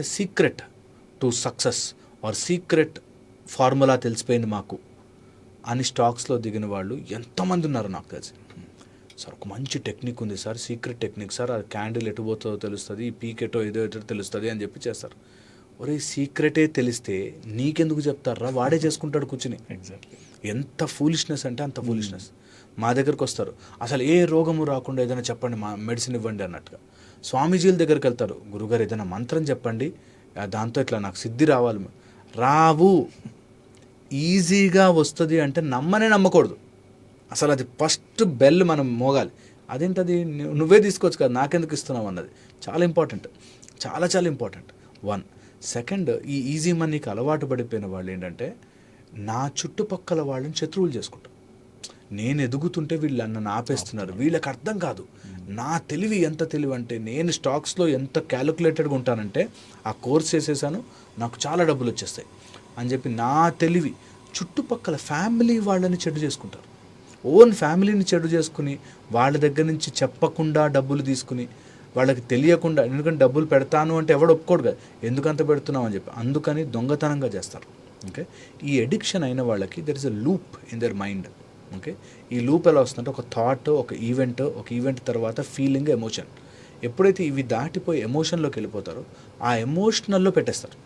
Secret to success or secret formula తెలిసిపోయింది మాకు అని స్టాక్స్లో దిగిన వాళ్ళు ఎంతమంది ఉన్నారో నాకు తెలిసి. సార్ ఒక మంచి టెక్నిక్ ఉంది సార్, సీక్రెట్ టెక్నిక్ సార్, అది క్యాండిల్ ఎటు పోతుందో తెలుస్తుంది, ఈ పీక్ ఎటో ఏదో ఎటో తెలుస్తుంది అని చెప్పి చేస్తారు. ఒరే సీక్రెటే తెలిస్తే నీకెందుకు చెప్తారా, వాడే చేసుకుంటాడు కూర్చుని. ఎగ్జాక్ట్లీ. ఎంత ఫూలిష్నెస్ అంటే అంత ఫూలిష్నెస్. మా దగ్గరకు వస్తారు, అసలు ఏ రోగము రాకుండా ఏదైనా చెప్పండి, మా మెడిసిన్ ఇవ్వండి అన్నట్టుగా. స్వామీజీల దగ్గరికి వెళ్తారు, గురుగారు ఏదైనా మంత్రం చెప్పండి, దాంతో ఇట్లా నాకు సిద్ధి రావాలి. రావు. ఈజీగా వస్తుంది అంటే నమ్మకూడదు అసలు. అది ఫస్ట్ బెల్ మనం మోగాలి. అదేంటది, నువ్వే తీసుకోవచ్చు కదా, నాకెందుకు ఇస్తున్నావు అన్నది చాలా ఇంపార్టెంట్, చాలా చాలా ఇంపార్టెంట్. 1. సెకండ్, ఈ ఈజీ మనీకి అలవాటు పడిపోయిన వాళ్ళు ఏంటంటే నా చుట్టుపక్కల వాళ్ళని శత్రువులు చేసుకుంటాం. నేను ఎదుగుతుంటే వీళ్ళు నన్ను ఆపేస్తున్నారు, వీళ్ళకి అర్థం కాదు. నా తెలివి ఎంత తెలివి అంటే, నేను స్టాక్స్లో ఎంత క్యాలిక్యులేటెడ్గా ఉంటానంటే ఆ కోర్స్ చేసేసాను, నాకు చాలా డబ్బులు వచ్చేస్తాయి అని చెప్పి నా తెలివి చుట్టుపక్కల ఫ్యామిలీ వాళ్ళని చెడు చేసుకుంటారు. ఓన్ ఫ్యామిలీని చెడు చేసుకుని వాళ్ళ దగ్గర నుంచి చెప్పకుండా డబ్బులు తీసుకుని వాళ్ళకి తెలియకుండా, ఎందుకంటే డబ్బులు పెడతాను అంటే ఎవడు ఒప్పుకోడు కదా, ఎందుకంత పెడుతున్నావు అని చెప్పి, అందుకని దొంగతనంగా చేస్తారు. ఓకే, ఈ ఎడిక్షన్ అయిన వాళ్ళకి there is a loop in their mind. Okay, ఈ లూప్ ఎలా వస్తుందంటే ఒక థాట్, ఒక ఈవెంట్ తర్వాత ఫీలింగ్, ఎమోషన్. ఎప్పుడైతే ఇవి దాటిపోయి ఎమోషన్లోకి వెళ్ళిపోతారో ఆ ఎమోషనల్లో పెట్టేస్తారు.